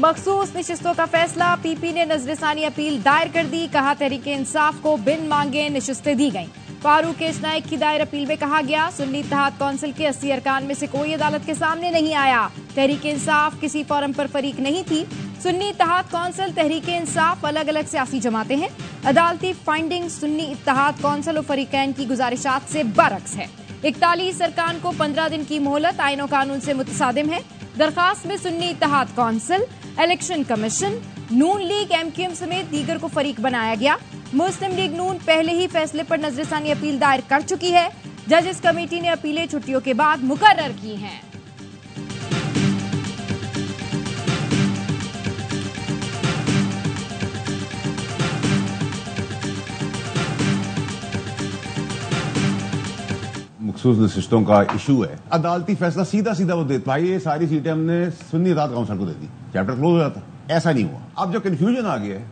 मखसूस नशिस्तों का फैसला, पीपी ने नजरसानी अपील दायर कर दी। कहा तहरीक इंसाफ को बिन मांगे नशिस्तें दी गईं। फारूक एस नाइक की दायर अपील में कहा गया, सुन्नी इत्तेहाद कौंसिल के 80 अरकान में से कोई अदालत के सामने नहीं आया। तहरीक इंसाफ किसी फोरम पर फरीक नहीं थी। सुन्नी इत्तेहाद कौंसिल, तहरीक इंसाफ अलग अलग सियासी जमातें हैं। अदालती फाइंडिंग सुन्नी इत्तेहाद कौंसिल और फरीकैन की गुजारिशात से बरक्स है। 41 अरकान को 15 दिन की मोहलत आईन और कानून से मुतसादिम है। दरखास्त में सुन्नी इत्तेहाद कौंसिल, इलेक्शन कमीशन, नून लीग, एमक्यूएम समेत दीगर को फरीक बनाया गया। मुस्लिम लीग नून पहले ही फैसले पर नजरसानी अपील दायर कर चुकी है। जजेस कमेटी ने अपीलें छुट्टियों के बाद मुकर्रर की हैं। मखसूस नशिस्तों का इशू है, अदालती फैसला सीधा सीधा वो देता भाई ये सारी सीटें हमने सुन्नी इत्तेहाद काउंसिल को दे दी, चैप्टर क्लोज हो जाता। ऐसा नहीं हुआ। अब जो कंफ्यूजन आ गया है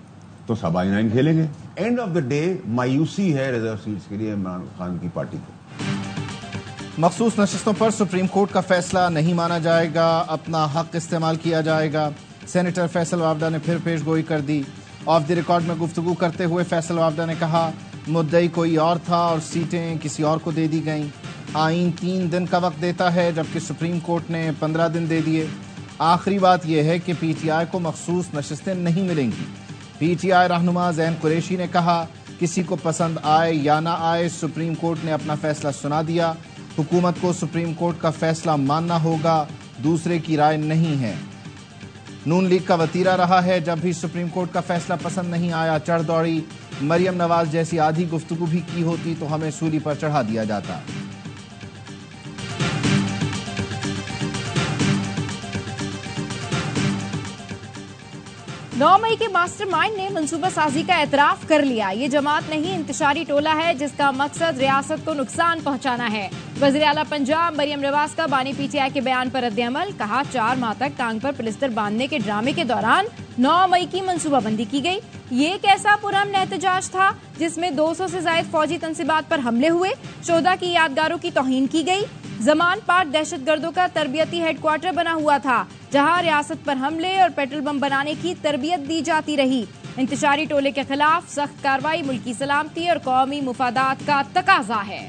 तो सब आई-9 खेलेंगे। एंड ऑफ द डे मायूसी है रिजर्व सीट्स के लिए इमरान खान की पार्टी को। मखसूस नशिस्तों पर सुप्रीम कोर्ट का फैसला नहीं माना जाएगा, अपना हक इस्तेमाल किया जाएगा। सेनेटर फैसल वावडा ने फिर पेशगोई कर दी। ऑफ द रिकॉर्ड में गुफ्तगू करते हुए फैसल वावडा ने कहा, मुद्दई कोई और था और सीटें किसी और को दे दी गईं। आईन 3 दिन का वक्त देता है, जबकि सुप्रीम कोर्ट ने 15 दिन दे दिए। आखिरी बात यह है कि पीटीआई को मखसूस नशिस्तें नहीं मिलेंगी। पीटीआई रहनुमा ज़ैन कुरैशी ने कहा, किसी को पसंद आए या ना आए, सुप्रीम कोर्ट ने अपना फैसला सुना दिया। हुकूमत को सुप्रीम कोर्ट का फैसला मानना होगा, दूसरे की राय नहीं है। नून लीग का वतीरा रहा है, जब भी सुप्रीम कोर्ट का फैसला पसंद नहीं आया चढ़ दौड़ी। मरियम नवाज जैसी आधी गुफ्तगू भी की होती तो हमें सूली पर चढ़ा दिया जाता। 9 मई के मास्टरमाइंड ने मंसूबा साजी का एतराफ कर लिया। ये जमात नहीं, इंतशारी टोला है जिसका मकसद रियासत को नुकसान पहुंचाना है। वज़ीर आला पंजाब मरियम नवाज का बानी पीटीआई के बयान पर रद्द-ए-अमल। कहा, 4 माह तक टांग पर प्लिस्तर बांधने के ड्रामे के दौरान 9 मई की मंसूबाबंदी की गई। ये कैसा पुरअमन एहतजाज था जिसमें 200 से ज्यादा फौजी तंसीबात पर हमले हुए, शोधा की यादगारों की तौहीन की गई। जमान पार्क दहशतगर्दों का तरबियती हेडक्वार्टर बना हुआ था, जहां रियासत पर हमले और पेट्रोल बम बनाने की तरबियत दी जाती रही। इंतशारी टोले के खिलाफ सख्त कार्रवाई मुल्की सलामती और कौमी मुफादात का तकाजा है।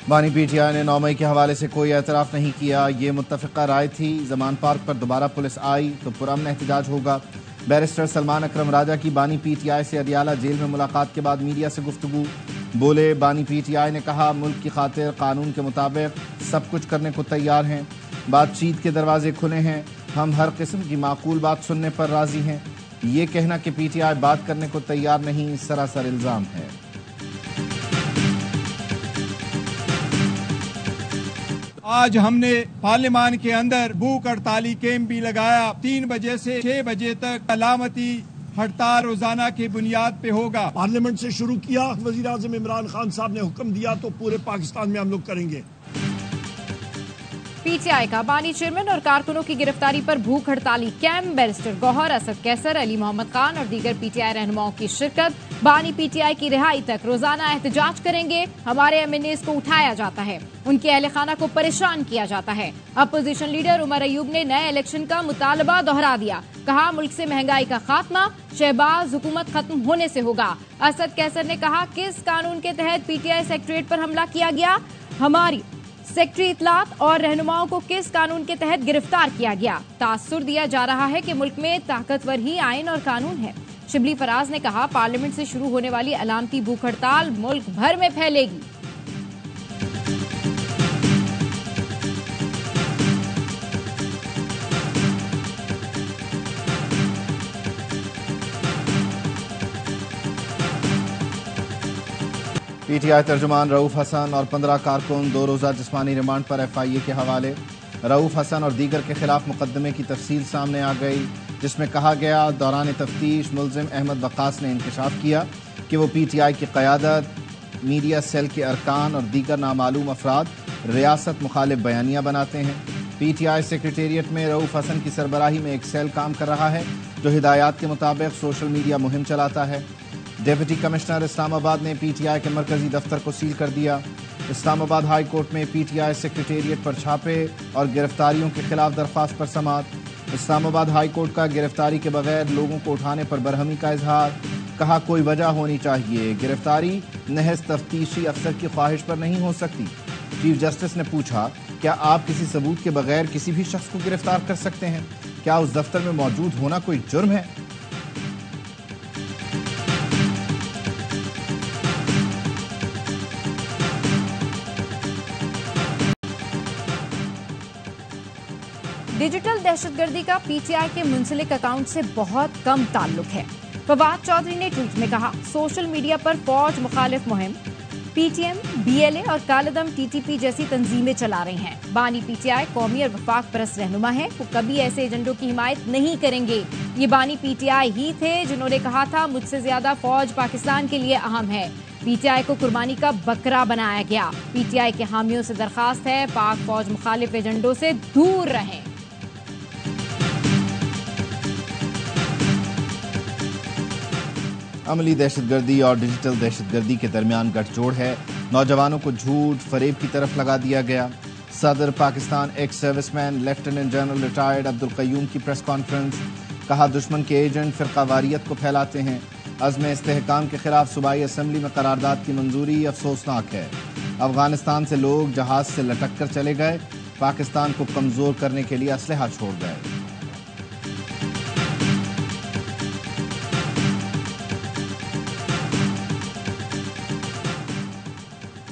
बानी पीटीआई ने 9 मई के हवाले से कोई एतराफ नहीं किया। ये मुत्तफ़िका राय थी। जमान पार्क पर दोबारा पुलिस आई तो पुरअमन एहतजाज होगा। बैरिस्टर सलमान अकरम राजा की बानी पीटीआई से अदियाला जेल में मुलाकात के बाद मीडिया से गुफ्तगू। बोले, बानी पीटीआई ने कहा, मुल्क की खातिर कानून के मुताबिक सब कुछ करने को तैयार हैं। बातचीत के दरवाजे खुले हैं। हम हर किस्म की माकूल बात सुनने पर राजी हैं। ये कहना कि पीटीआई बात करने को तैयार नहीं, सरासर इल्जाम है। आज हमने पार्लियामान के अंदर भूख हड़ताली कैंप भी लगाया। 3 बजे से 6 बजे तक अलामती हड़ताल रोजाना की बुनियाद पे होगा। पार्लियामेंट से शुरू किया, वजीर आजम इमरान खान साहब ने हुक्म दिया तो पूरे पाकिस्तान में हम लोग करेंगे। पीटीआई का बानी चेयरमैन और कारकुनों की गिरफ्तारी पर भूख हड़ताली कैंप। बैरिस्टर गौहर, असद कैसर, अली मोहम्मद खान और दीगर पीटीआई रहनुमाओं की शिरकत। बानी पीटीआई की रिहाई तक रोजाना एहतजाज करेंगे। हमारे एमएनएस को उठाया जाता है, उनके अहले खाना को परेशान किया जाता है। अपोजिशन लीडर उमर अयूब ने नए इलेक्शन का मुतालबा दोहरा दिया। कहा, मुल्क से महंगाई का खात्मा शहबाज हुकूमत खत्म होने से होगा। असद कैसर ने कहा, किस कानून के तहत पीटीआई सेक्रेटरीट पर हमला किया गया? हमारी सेक्रेटरी इतलात और रहनुमाओं को किस कानून के तहत गिरफ्तार किया गया? तासुर दिया जा रहा है कि मुल्क में ताकतवर ही आईन और कानून है। शिबली फराज ने कहा, पार्लियामेंट से शुरू होने वाली अलामती भूख हड़ताल मुल्क भर में फैलेगी। पीटीआई तर्जुमान रऊफ हसन और 15 कारकुन 2 रोज़ा जिस्मानी रिमांड पर एफआईए के हवाले। रऊफ हसन और दीगर के खिलाफ मुकदमे की तफसील सामने आ गई, जिसमें कहा गया, दौरान तफ्तीश मुलजिम अहमद वक्कास ने इंकशाफ किया कि वो पीटीआई की क़यादत, मीडिया सेल के अरकान और दीगर नामालूम अफराद रियासत मुखालिफ बयानियाँ बनाते हैं। पीटीआई सेक्रेटेरिएट में रऊफ हसन की सरबराही में एक सेल काम कर रहा है जो हिदायत के मुताबिक सोशल मीडिया मुहिम चलाता है। डिप्टी कमिश्नर इस्लामाबाद ने पीटीआई के मरकजी दफ्तर को सील कर दिया। इस्लामाबाद हाई कोर्ट में PTI सेक्रेटेरिएट पर छापे और गिरफ्तारियों के खिलाफ दरख्वास्त पर समाअत। इस्लामाबाद हाई कोर्ट का गिरफ्तारी के बगैर लोगों को उठाने पर बरहमी का इजहार। कहा कोई वजह होनी चाहिए, गिरफ्तारी महज तफ्तीशी अफसर की ख्वाहिश पर नहीं हो सकती। चीफ जस्टिस ने पूछा, क्या आप किसी सबूत के बगैर किसी भी शख्स को गिरफ्तार कर सकते हैं? क्या उस दफ्तर में मौजूद होना कोई जुर्म है? डिजिटल दहशतगर्दी का PTI के मुंसलिक अकाउंट से बहुत कम ताल्लुक है। फवाद चौधरी ने ट्वीट में कहा, सोशल मीडिया पर फौज मुखालिफ मुहिम PTM, BLA और कालदम TTP जैसी तंजीमें चला रही हैं। बानी PTI कौमी और वफाक परस्त रहनुमा है, वो कभी ऐसे एजेंडों की हिमायत नहीं करेंगे। ये बानी PTI ही थे जिन्होंने कहा था मुझसे ज्यादा फौज पाकिस्तान के लिए अहम है। PTI को कुर्बानी का बकरा बनाया गया। PTI के हामियों से दरखास्त है, पाक फौज मुखालिफ एजेंडों से दूर रहें। अमली दहशतगर्दी और डिजिटल दहशतगर्दी के दरमियान गठजोड़ है। नौजवानों को झूठ फरेब की तरफ लगा दिया गया। सदर Pakistan ex serviceman lieutenant general retired Abdul Qayyum की प्रेस कॉन्फ्रेंस। कहा दुश्मन के एजेंट फिरकावारियत को फैलाते हैं। अज़्म इस्तेहकाम के खिलाफ सूबाई असम्बली में करारदाद की मंजूरी अफसोसनाक है। अफगानिस्तान से लोग जहाज से लटक कर चले गए, पाकिस्तान को कमजोर करने के लिए असलहा छोड़ गए।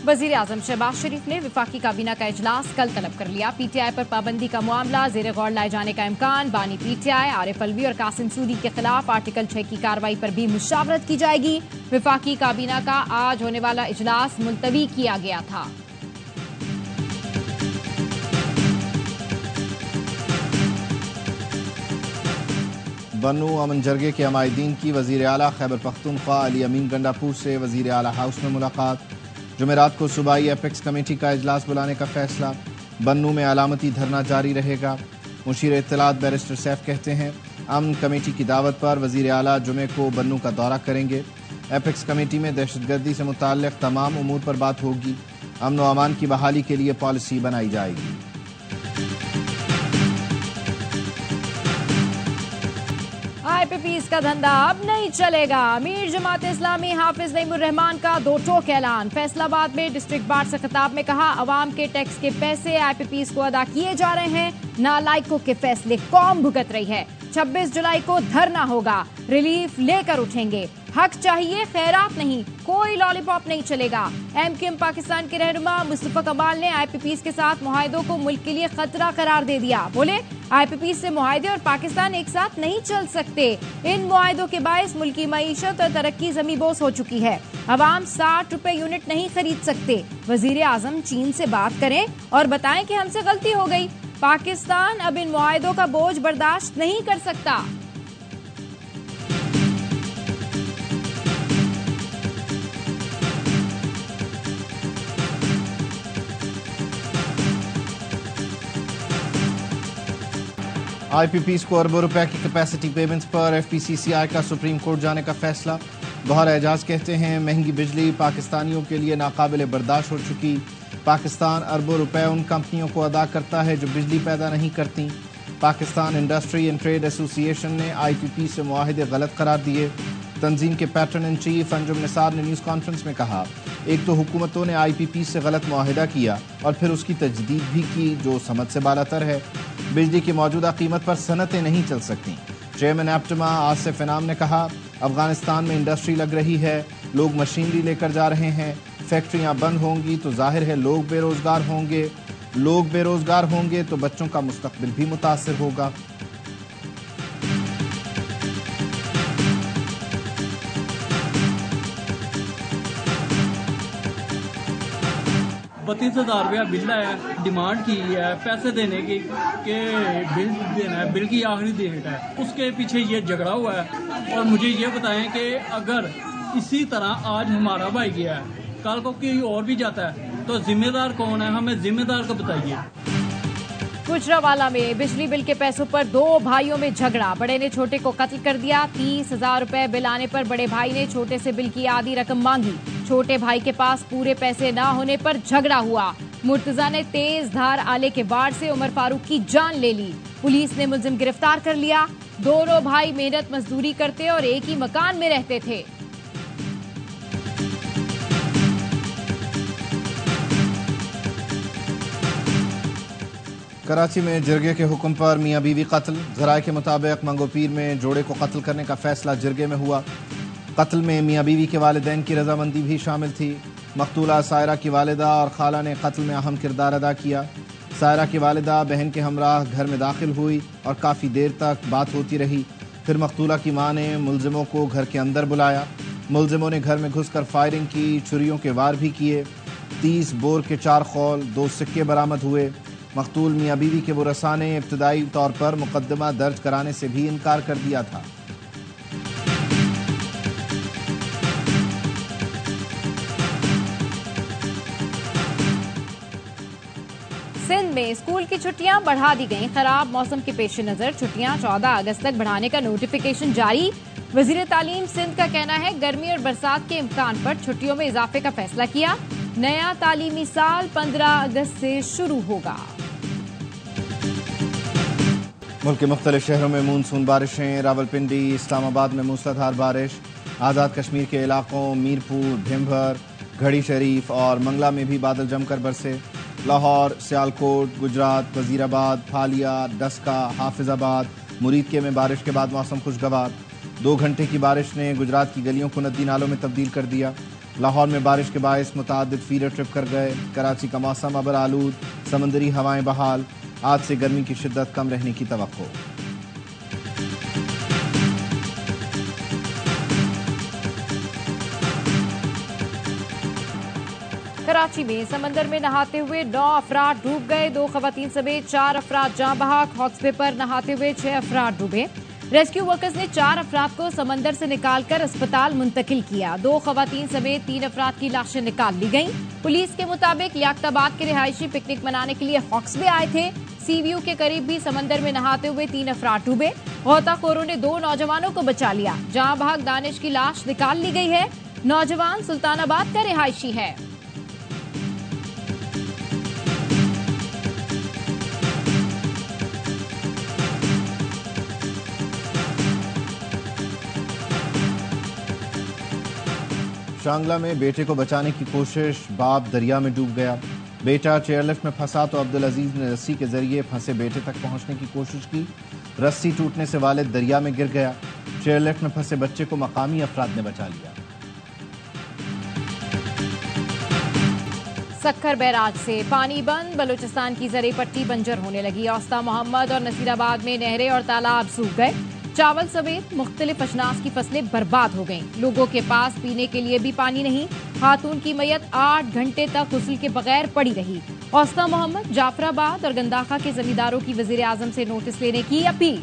वजीर आजम शहबाज शरीफ ने विफाकी काबीना का इजलास कल तलब कर लिया। PTI पर पाबंदी का मामला जेर गौर लाए जाने का इम्कान। बानी PTI आरिफ अलवी और कासिम सूदी के खिलाफ आर्टिकल 6 की कार्रवाई पर भी मुशावरत की जाएगी। विफाकी काबीना का आज होने वाला इजलास मुलतवी किया गया था। बन्नू अमन जरगे के अमायदीन की वजीर आला खैबर पख्तूनख्वा अली अमीन गंडापुर से वजीर आला हाउस में मुलाकात। जुमेरात को सूबाई एपेक्स कमेटी का इजलास बुलाने का फैसला। बन्नू में अलामती धरना जारी रहेगा। मुशीर इत्तलात बैरिस्टर सैफ कहते हैं, अमन कमेटी की दावत पर वजीर आला जुमे को बन्नू का दौरा करेंगे। एपेक्स कमेटी में दहशतगर्दी से मुताल्लिक तमाम उमूर पर बात होगी। अमन व अमान की बहाली के लिए पॉलिसी बनाई जाएगी। IPPs का धंधा अब नहीं चलेगा। अमीर जमात इस्लामी हाफिज नईमुर रहमान का दो टोक ऐलान। फैसलाबाद में डिस्ट्रिक्ट बार से खिताब में कहा, अवाम के टैक्स के पैसे IPPs को अदा किए जा रहे हैं। नालायकों के फैसले कौम भुगत रही है। 26 जुलाई को धरना होगा, रिलीफ लेकर उठेंगे। हक चाहिए, खैरात नहीं, कोई लॉलीपॉप नहीं चलेगा। MQM पाकिस्तान के रहनुमा मुस्तफा कमाल ने IPPs के साथ मुआहिदों को मुल्क के लिए खतरा करार दे दिया। बोले IPPs से मुआहिदे और पाकिस्तान एक साथ नहीं चल सकते। इन मुआहिदों के बायस मुल्क की मईशत और तरक्की ज़मीबोस हो चुकी है। अवाम 60 रुपए यूनिट नहीं खरीद सकते। वजीर आजम चीन से बात करें और बताएं कि हमसे गलती हो गई। पाकिस्तान अब इन मुआहिदों का बोझ बर्दाश्त नहीं कर सकता। IPPs को अरबों रुपए की कैपेसिटी पेमेंट्स पर FPCCI का सुप्रीम कोर्ट जाने का फैसला। गौहर एजाज कहते हैं, महंगी बिजली पाकिस्तानियों के लिए नाकाबिले बर्दाश्त हो चुकी। पाकिस्तान अरबों रुपए उन कंपनियों को अदा करता है जो बिजली पैदा नहीं करती। Pakistan industry and trade association ने IPP से मुआहिदे गलत करार दिए। तंजीम के pattern in chief Anjum Nisar ने न्यूज़ कॉन्फ्रेंस में कहा, एक तो हुकूमतों ने IPP से गलत मुआहिदा किया और फिर उसकी तजदीद भी की जो समझ से बालातर है। बिजली की मौजूदा कीमत पर सनतें नहीं चल सकती। चेयरमैन एप्टमा आसिफ इनाम ने कहा, अफगानिस्तान में इंडस्ट्री लग रही है, लोग मशीनरी लेकर जा रहे हैं, फैक्ट्रियां बंद होंगी तो जाहिर है लोग बेरोजगार होंगे, लोग बेरोजगार होंगे तो बच्चों का मुस्तकबिल भी मुतासिर होगा। ₹32,000 बिल है, डिमांड की है पैसे देने की कि बिल देना है, बिल की आखिरी डेट है, उसके पीछे ये झगड़ा हुआ है। और मुझे ये बताएं कि अगर इसी तरह आज हमारा भाई गया है, कल को कोई और भी जाता है तो जिम्मेदार कौन है? हमें जिम्मेदार को बताइए। गुजरावाला में बिजली बिल के पैसों पर 2 भाइयों में झगड़ा। बड़े ने छोटे को कत्ल कर दिया। 30,000 रुपए बिल आने पर बड़े भाई ने छोटे से बिल की आधी रकम मांगी। छोटे भाई के पास पूरे पैसे न होने पर झगड़ा हुआ। मुर्तजा ने तेज धार आले के वार से उमर फारूक की जान ले ली। पुलिस ने मुलजिम गिरफ्तार कर लिया। दोनों भाई मेहनत मजदूरी करते और एक ही मकान में रहते थे। कराची में जिरगे के हुक्म पर मियां बीवी कत्ल। ज़राए के मुताबिक मंगोपीर में जोड़े को कत्ल करने का फैसला जिरगे में हुआ। कत्ल में मियां बीवी के वालिदैन की रजामंदी भी शामिल थी। मकतूला सायरा की वालिदा और खाला ने कत्ल में अहम किरदार अदा किया। सायरा की वालिदा बहन के हमराह घर में दाखिल हुई और काफ़ी देर तक बात होती रही। फिर मकतूला की मां ने मुलजिमों को घर के अंदर बुलाया। मुलजिमों ने घर में घुसकर फायरिंग की, छुरियों के वार भी किए। 30 बोर के 4 खौल, 2 सिक्के बरामद हुए। मकतूल मियां बीवी के बुरसा ने इब्तदाई तौर पर मुकदमा दर्ज कराने से भी इनकार कर दिया था। सिंध में स्कूल की छुट्टियां बढ़ा दी गईं। खराब मौसम के पेश नजर छुट्टियां 14 अगस्त तक बढ़ाने का नोटिफिकेशन जारी। वजीर तालीम सिंध का कहना है गर्मी और बरसात के इम्कान पर छुट्टियों में इजाफे का फैसला किया। नया तालीमी साल 15 अगस्त से शुरू होगा। मुल्क के मुख्तलिफ शहरों में मानसून बारिशें। रावलपिंडी, इस्लामाबाद में मूसलाधार बारिश। आज़ाद कश्मीर के इलाकों मीरपुर, भिम्भर, घड़ी शरीफ और मंगला में भी बादल जमकर बरसे। लाहौर, सियालकोट, गुजरात, वजीराबाद, फालिया, डस्का, हाफिजाबाद, मुरीदके में बारिश के बाद मौसम खुशगवार। 2 घंटे की बारिश ने गुजरात की गलियों को नदी नालों में तब्दील कर दिया। लाहौर में बारिश के बायस मुतादिद फीडर ट्रिप कर गए। कराची का मौसम अबर आलूद, समंदरी हवाएं बहाल। आज से गर्मी की शिद्दत कम रहने की तवक्को। कराची में समंदर में नहाते हुए 9 अफराद डूब गए। 2 खवातीन समेत 4 अफराद जाँ बहक। हॉक्सबे पर नहाते हुए 6 अफराद डूबे। रेस्क्यू वर्कर्स ने 4 अफराद को समंदर से निकालकर अस्पताल मुंतकिल किया। 2 खवातीन समेत 3 अफराद की लाशें निकाल ली गईं। पुलिस के मुताबिक लियाकताबाद के रिहायशी पिकनिक मनाने के लिए हॉक्सबे आए थे। सीव्यू के करीब भी समंदर में नहाते हुए 3 अफराद डूबे। गोताखोरों ने 2 नौजवानों को बचा लिया। जहां भाग दानिश की लाश निकाल ली गई है। नौजवान सुल्तानाबाद का रिहायशी है। शांगला में बेटे को बचाने की कोशिश, बाप दरिया में डूब गया। बेटा चेयरलिफ्ट में फंसा तो अब्दुल अजीज ने रस्सी के जरिए फंसे बेटे तक पहुंचने की कोशिश की। रस्सी टूटने से वालिद दरिया में गिर गया। चेयरलिफ्ट में फंसे बच्चे को मकामी अफराद ने बचा लिया। सक्खर बैराज से पानी बंद। बलूचिस्तान की जरी पट्टी बंजर होने लगी। औस्ता मोहम्मद और नसीराबाद में नहरें और तालाब सूख गए। चावल समेत मुख्तलिफ अजनास की फसलें बर्बाद हो गईं। लोगों के पास पीने के लिए भी पानी नहीं। खातून की मैयत 8 घंटे तक गुस्ल के बगैर पड़ी रही। औस्ता मोहम्मद, जाफराबाद और गंदाखा के जमींदारों की वजीर आजम से नोटिस लेने की अपील।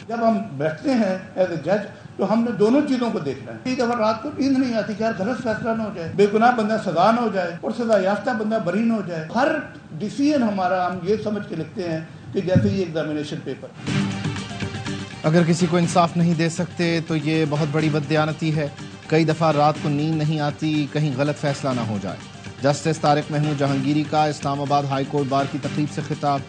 जब हम बैठते हैं एज ए जज तो हमने दोनों चीजों को देखना है। एक दफा रात को नींद नहीं आती कि यार गलत फैसला न हो जाए, बेगुनाह बंदा सजा न हो जाए और सजा याफ्ता बंदा बरी न हो जाए। हर डिसीजन हमारा हम ये समझ के लिखते हैं कि जैसे ये एग्जामिनेशन पेपर। अगर किसी को इंसाफ नहीं दे सकते तो ये बहुत बड़ी बददियानती है। कई दफ़ा रात को नींद नहीं आती कहीं गलत फैसला ना हो जाए। जस्टिस तारिक महमूद जहांगीरी का इस्लामाबाद हाई कोर्ट बार की तकरीब से खिताब।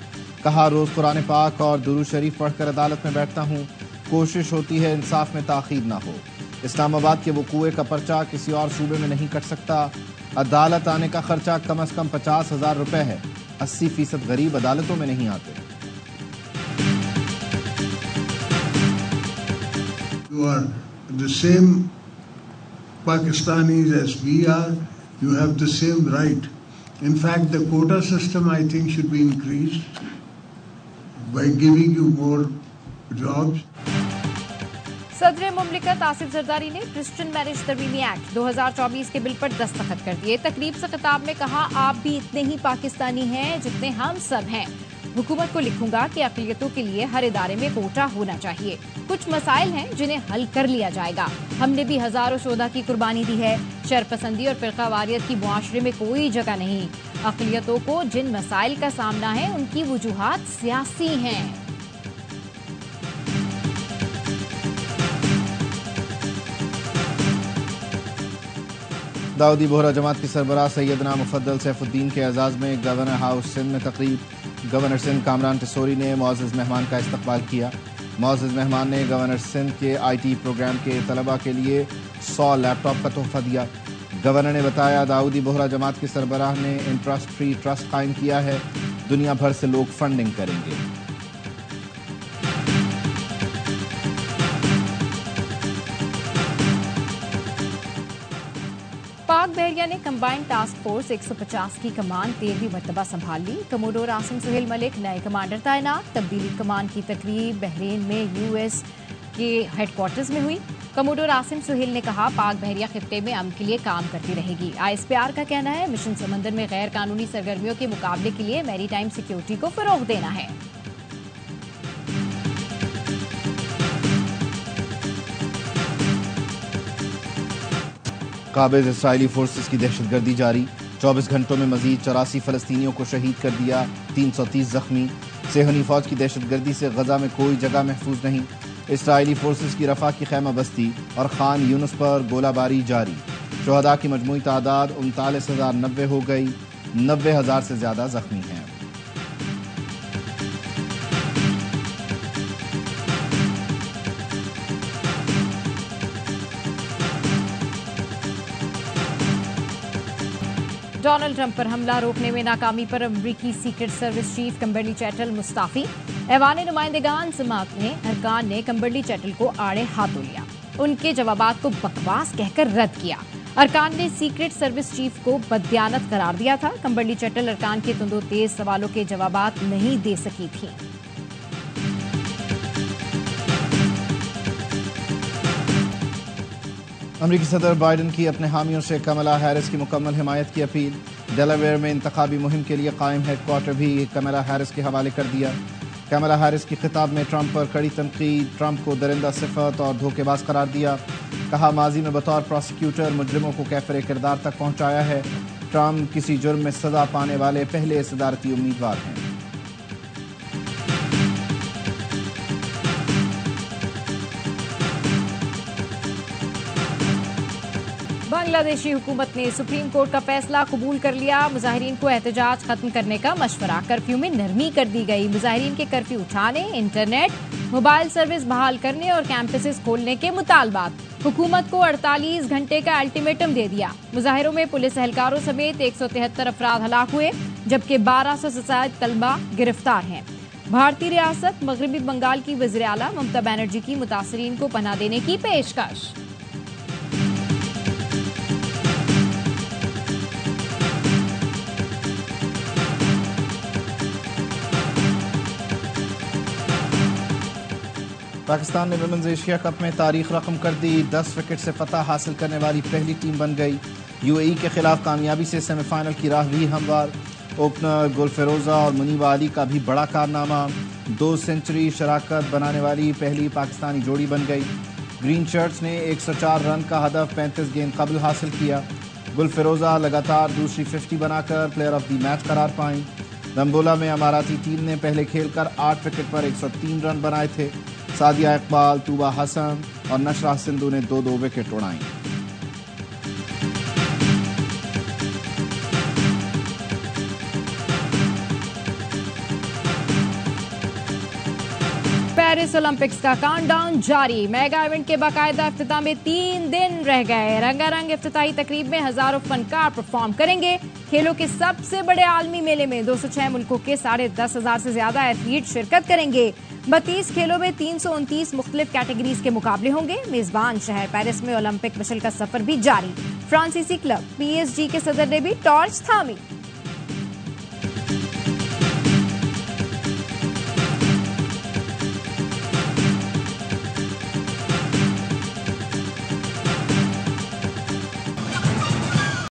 कहा, रोज़ कुरान पाक और दुरूद शरीफ पढ़कर अदालत में बैठता हूँ। कोशिश होती है इंसाफ में ताख़ीर ना हो। इस्लामाबाद के वकूए का पर्चा किसी और सूबे में नहीं कट सकता। अदालत आने का खर्चा कम अज़ कम 50,000 रुपये है। 80% गरीब अदालतों में नहीं आते। You are the same Pakistanis as we are. You have the same right. In fact, the quota system I think should be increased by giving you more jobs. सदर मुमलिकत आसिफ जरदारी ने क्रिश्चियन मैरिज तरमीमी एक्ट 2024 के bill पर दस्तखत कर दिए। तकरीब से खिताब में कहा, आप भी इतने ही पाकिस्तानी हैं जितने हम सब हैं। हुकूमत को लिखूंगा कि अक़लियतों के लिए हर इदारे में कोटा होना चाहिए। कुछ मसाइल हैं जिन्हें हल कर लिया जाएगा। हमने भी हजारों शोधा की कुर्बानी दी है। शरपसंदी और फिरकावारियत की मुआशरे में कोई जगह नहीं। अक़लियतों को जिन मसाइल का सामना है उनकी वजूहात सियासी हैं। दाऊदी बोहरा जमात की सरबराह सैयदना मुफद्दल सैफुद्दीन के एजाज़ में गवर्नर हाउस सिंध में तकरीब। गवर्नर सिंध कामरान टिसोरी ने मुअज़्ज़ज़ मेहमान का इस्तकबाल किया। मुअज़्ज़ज़ मेहमान ने गवर्नर सिंध के IT प्रोग्राम के तलबा के लिए 100 लैपटॉप का तोहफा दिया। गवर्नर ने बताया, दाऊदी बोहरा जमात की सरबराह ने इंटरेस्ट फ्री ट्रस्ट कायम किया है। दुनिया भर से लोग फंडिंग करेंगे। पाक बहरिया ने कंबाइंड टास्क फोर्स 150 की कमान 13वीं मरतबा संभाल ली। कमोडोर आसिम सुहेल मलिक नए कमांडर तैनात। तब्दीली कमान की तकरीब बहरीन में US के हेडक्वार्टर्स में हुई। कमोडोर आसिम सुहेल ने कहा, पाक बहरिया खित्ते में अमन के लिए काम करती रहेगी। ISPR का कहना है, मिशन समंदर में गैर कानूनी सरगर्मियों के मुकाबले के लिए मैरीटाइम सिक्योरिटी को फरोग देना है। काबिज इसराइली फोर्सेस की दहशतगर्दी जारी। 24 घंटों में मजीद 84 फलस्तीनियों को शहीद कर दिया, 330 जख्मी। सेहनी फौज की दहशतगर्दी से गजा में कोई जगह महफूज नहीं। इसराइली फोर्सेस की रफा की खैमा बस्ती और खान यूनुस पर गोलाबारी जारी। शुहदा की मजमूई तादाद 39,090 हो गई, 90,000 से ज्यादा जख्मी हैं। डोनाल्ड ट्रंप पर हमला रोकने में नाकामी पर अमरीकी secret service chief Kimberly Cheatle मुस्ताफी। ऐवान नुमाइंदगान समाअत में अरकान ने किम्बर्ली चैटल को आड़े हाथों लिया। उनके जवाबात को बकवास कहकर रद्द किया। अरकान ने सीक्रेट सर्विस चीफ को बददियानत करार दिया था। किम्बर्ली चैटल अरकान के तुंदो तेज सवालों के जवाबात नहीं दे सकी थी। अमरीकी सदर बाइडन की अपने हामियों से कमला हैरिस की मुकम्मल हिमायत की अपील। डेलावेयर में इंतखाबी मुहिम के लिए कायम हेडक्वार्टर भी कमला हैरिस के हवाले कर दिया। कमला हैरिस की खिताब में ट्रंप पर कड़ी तनकीद, ट्रंप को दरिंदा सिफत और धोखेबाज करार दिया। कहा, माजी में बतौर प्रोसिक्यूटर मुजरिमों को कैफरे किरदार तक पहुंचाया है। ट्रंप किसी जुर्म में सजा पाने वाले पहले सदारती उम्मीदवार हैं। बांग्लादेशी हुकूमत ने सुप्रीम कोर्ट का फैसला कबूल कर लिया। मुजाहिरीन को एहतजाज खत्म करने का मशवरा। कर्फ्यू में नरमी कर दी गई। मुजाहिरीन के कर्फ्यू उठाने, इंटरनेट, मोबाइल सर्विस बहाल करने और कैंपसेस खोलने के मुतालबात। हुकूमत को 48 घंटे का अल्टीमेटम दे दिया। मुजाहिरों में पुलिस एहलकारों समेत 173 अफराद हलाक हुए, जबकि 1200 से ज्यादा तलबा गिरफ्तार हैं। भारतीय रियासत मगरबी बंगाल की वज़ीर आला ममता बनर्जी की मुतासरीन को पनाह देने की पेशकश। पाकिस्तान ने विमेंस एशिया कप में तारीख रकम कर दी। 10 विकेट से फतह हासिल करने वाली पहली टीम बन गई। UAE के खिलाफ कामयाबी से सेमीफाइनल की राह भी हमवार। ओपनर गुलफिरोजा और मुनीबा अली का भी बड़ा कारनामा। 2 सेंचुरी शराकत बनाने वाली पहली पाकिस्तानी जोड़ी बन गई। ग्रीन शर्ट्स ने 104 रन का हदफ 35 गेंद कबल हासिल किया। गुलफिरोजा लगातार दूसरी 50 बनाकर प्लेयर ऑफ द मैच करार पाई। दम्बोला में अमाराती टीम ने पहले खेलकर 8 विकेट पर 103 रन बनाए थे। सादिया इकबाल, तूबा हसन और नशरा सिंधु ने 2-2 विकेट उड़ाई। पेरिस ओलंपिक्स का काउंटडाउन जारी। मेगा इवेंट के बाकायदा इफ्तिताह में 3 दिन रह गए। रंगारंग इफ्तिताही तकरीब में हजारों फनकार परफॉर्म करेंगे। खेलों के सबसे बड़े आलमी मेले में 206 मुल्कों के 10,500 से ज्यादा एथलीट शिरकत करेंगे। 32 खेलों में 329 मुख्तलिफ कैटेगरीज के मुकाबले होंगे। मेजबान शहर पेरिस में ओलंपिक मिशन का सफर भी जारी। फ्रांसीसी क्लब PSG के सदर ने भी टॉर्च थामी।